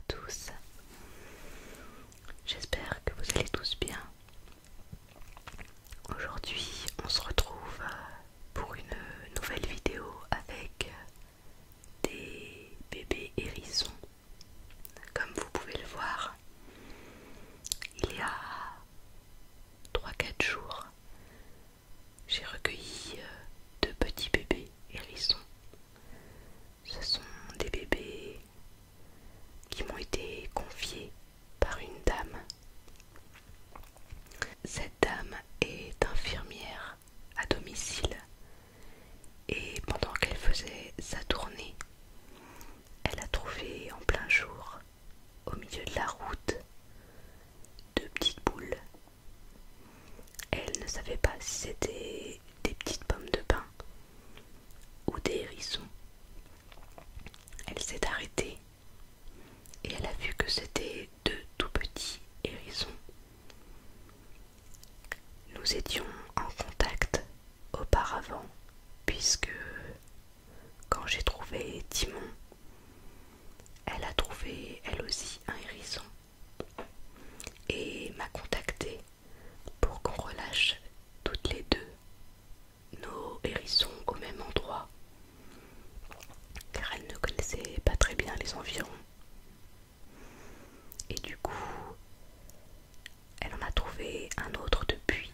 tous, j'espère que vous allez tous bien. Aujourd'hui on se retrouve pour une nouvelle vidéo avec des bébés hérissons. Comme vous pouvez le voir, il y a 3-4 jours, j'ai recueilli deux petits bébés hérissons. Ce sont des bébés qui m'ont été confiés par une dame. Cette dame est infirmière à domicile et pendant qu'elle faisait sa tournée, elle a trouvé en plein jour, au milieu de la route, deux petites boules. Elle ne savait pas si c'était des petites pommes de pin ou des hérissons. Elle s'est arrêtée et elle a vu que c'était deux tout petits hérissons. Nous étions en contact auparavant puisque quand j'ai trouvé Timon, elle a trouvé elle aussi un hérisson et m'a contacté pour qu'on relâche toutes les deux nos hérissons au même endroit car elle ne connaissait pas très bien les environs. Et du coup, elle en a trouvé un autre depuis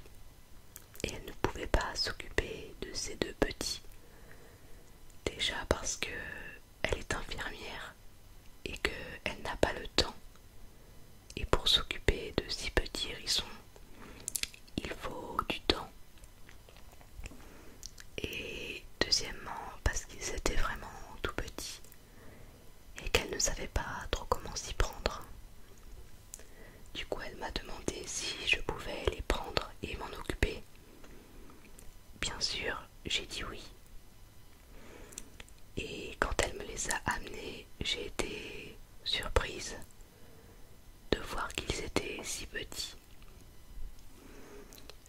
et elle ne pouvait pas s'occuper de ces deux petits. Déjà parce que elle est infirmière et qu'elle n'a pas le temps. Et pour s'occuper de si petits hérissons, il faut du temps. Et deuxièmement parce qu'ils étaient vraiment tout petits et qu'elle ne savait pas trop comment s'y prendre. Du coup, elle m'a demandé si je pouvais les prendre et m'en occuper. Bien sûr, j'ai dit oui. Et quand elle me les a amenés, j'ai été surprise de voir qu'ils étaient si petits.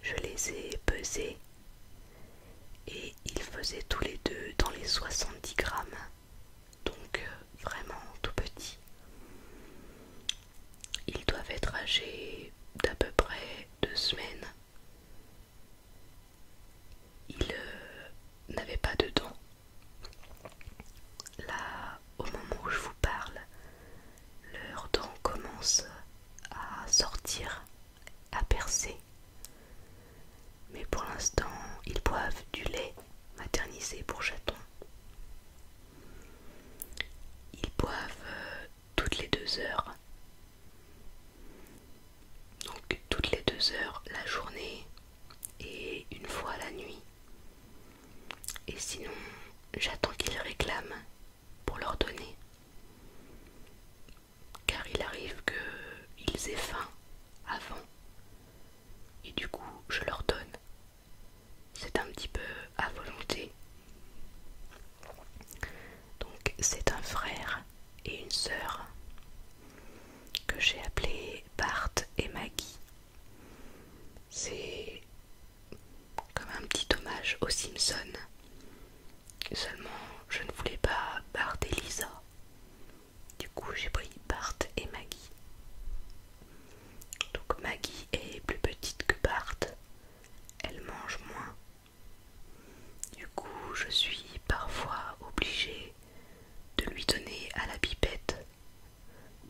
Je les ai pesés et ils faisaient tous les deux dans les 70 grammes, donc vraiment tout petits. Ils doivent être âgés d'à peu près 2 semaines. Ils n'avaient pas de dents. Là, au moment où je vous parle, leurs dents commencent à sortir, à percer. Mais pour l'instant, ils boivent du lait maternisé pour chatons. Ils boivent toutes les 2 heures. Donc toutes les 2 heures la journée et une fois la nuit. Et sinon, j'attends qu'ils réclament pour leur donner. Car il arrive qu'ils aient faim avant. Et du coup, je leur donne. C'est un petit peu à volonté. Donc c'est un frère et une sœur que j'ai appelés Bart et Maggie. C'est comme un petit hommage aux Simpsons. Seulement, je ne voulais pas Bart et Lisa. Du coup, j'ai pris Bart et Maggie. Donc Maggie est plus petite que Bart. Elle mange moins. Du coup, je suis parfois obligée de lui donner à la pipette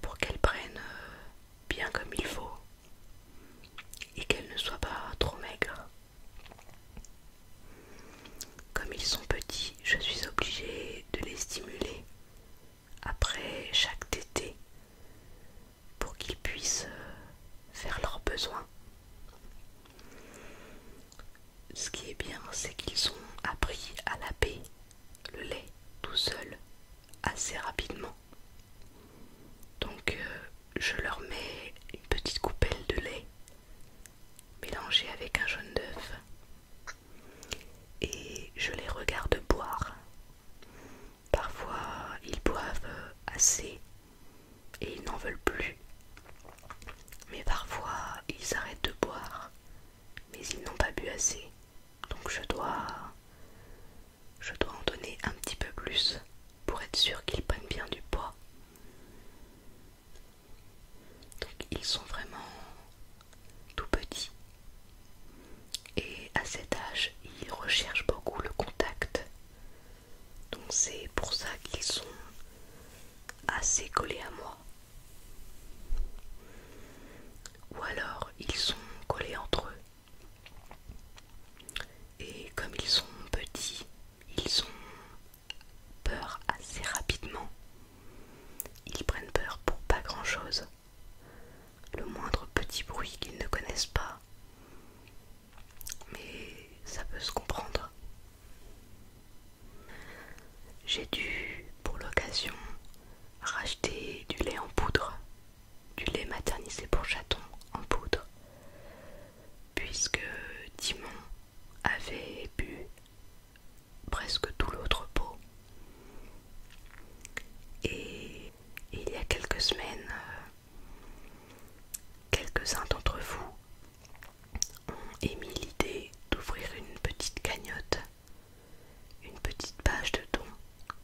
pour qu'elle prenne bien comme il faut et qu'elle ne soit pas trop maigre. Comme ils sont petits, je suis obligée de les stimuler après chaque tétée pour qu'ils puissent faire leurs besoins. Ce qui est bien, c'est qu'ils ont appris à laper le lait tout seul assez rapidement. Donc je leur mets une petite coupelle de lait mélangée avec un jaune d'œuf et je les regarde boire. Parfois ils boivent assez et ils n'en veulent plus, mais parfois ils arrêtent de boire mais ils n'ont pas bu assez, donc je dois en donner un petit peu plus pour être sûr qu'ils prennent bien du poids. assez collés à moi. Ou alors ils sont collés entre eux. Et comme ils sont petits, ils ont peur assez rapidement. Ils prennent peur pour pas grand chose. Le moindre petit bruit qu'ils ne connaissent pas. Mais ça peut se comprendre. J'ai dû, pour l'occasion, racheter du lait en poudre, du lait maternisé pour chaton en poudre, puisque Timon avait bu presque tout l'autre pot. Et il y a quelques semaines, quelques-uns d'entre vous ont émis l'idée d'ouvrir une petite cagnotte, une petite page de dons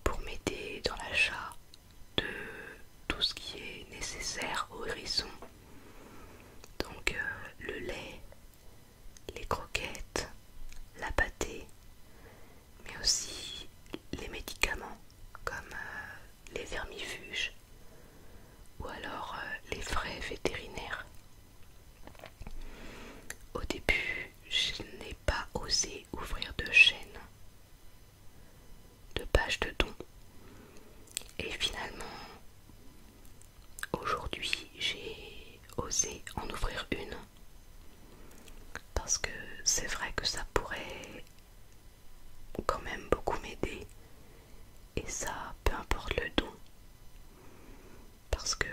pour m'aider dans l'achat de tout ce qui est nécessaire au hérisson. Donc le lait, les croquettes, la pâtée, mais aussi les médicaments comme les vermifuges ou alors les frais vétérinaires. Au début, je n'ai pas osé ouvrir de chaîne, de page de dons. Et finalement, aujourd'hui, j'ai osé en ouvrir une. Parce que c'est vrai que ça pourrait quand même beaucoup m'aider. Et ça, peu importe le don. Parce que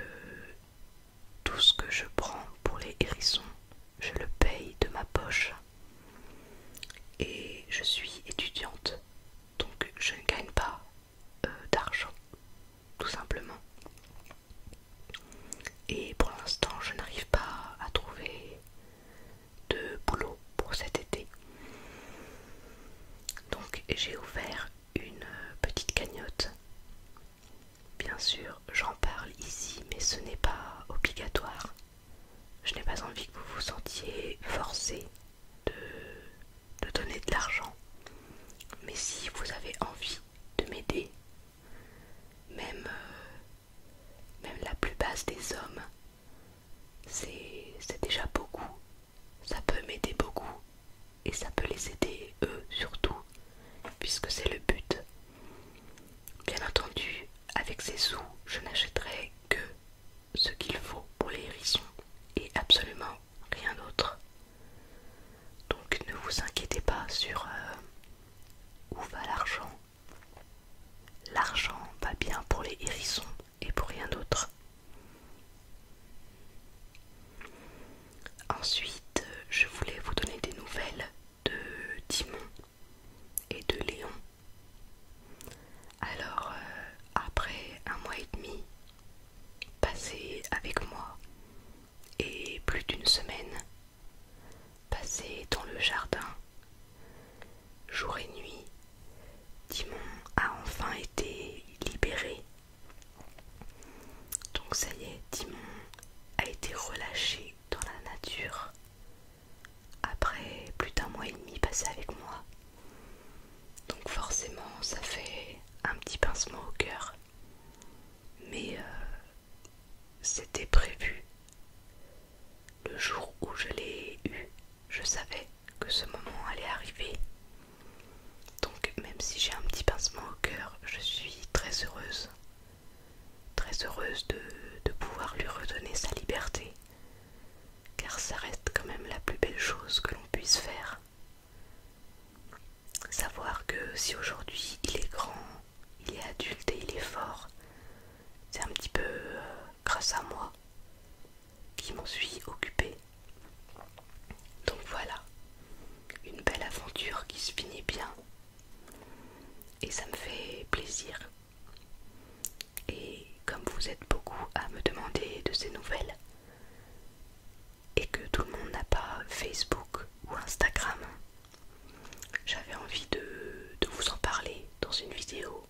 tout ce que je prends pour les hérissons, je le paye de ma poche. Et je suis étudiante, donc je ne gagne pas d'argent, tout simplement. Et pour l'instant, je n'arrive pas à trouver de boulot pour cet été. Donc j'ai ouvert une petite cagnotte. Bien sûr, j'en parle ici, mais ce n'est pas obligatoire. Je n'ai pas envie que vous vous sentiez forcé de donner de l'argent. Mais si vous avez envie de m'aider, même la plus basse des hommes, c'est déjà beaucoup. Ça peut m'aider beaucoup et ça peut les aider eux surtout, puisque c'est le but. Bien entendu, avec ces sous, je n'achèterai que ce qu'il faut pour les hérissons et absolument rien d'autre. Donc ne vous inquiétez pas sur où va l'argent. L'argent va bien pour les hérissons et pour rien d'autre. Ensuite, je voulais vous donner des nouvelles de Timon et de Léon. Alors, après un mois et demi passé avec moi et plus d'une semaine passée dans le jardin, jour et nuit, Timon a enfin été libéré. Donc ça y est, Timon a été relâché dans la nature après plus d'un mois et demi passé avec moi. Donc forcément ça fait un petit pincement au cœur, mais c'était prévu. Le jour où je l'ai eu, je savais que ce moment allait arriver. Donc même si j'ai un petit pincement au cœur, je suis très heureuse de pouvoir lui redonner sa liberté, car ça reste quand même la plus belle chose que l'on puisse faire. Savoir que si aujourd'hui il est grand, il est adulte et il est fort, c'est un petit peu grâce à moi qui m'en suis occupée. Donc voilà, une belle aventure qui se finit bien et ça me fait plaisir. Et comme vous êtes beaucoup à me demander de ces nouvelles et que tout le monde n'a pas Facebook ou Instagram, j'avais envie de vous en parler dans une vidéo.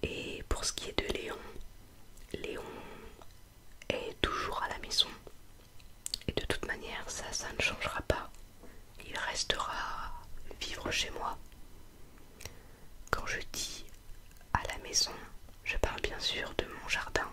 Et pour ce qui est de Léon, Léon est toujours à la maison. Et de toute manière, ça ne changera pas. Il restera vivre chez moi. Quand je dis à la maison, je parle sûr de mon jardin.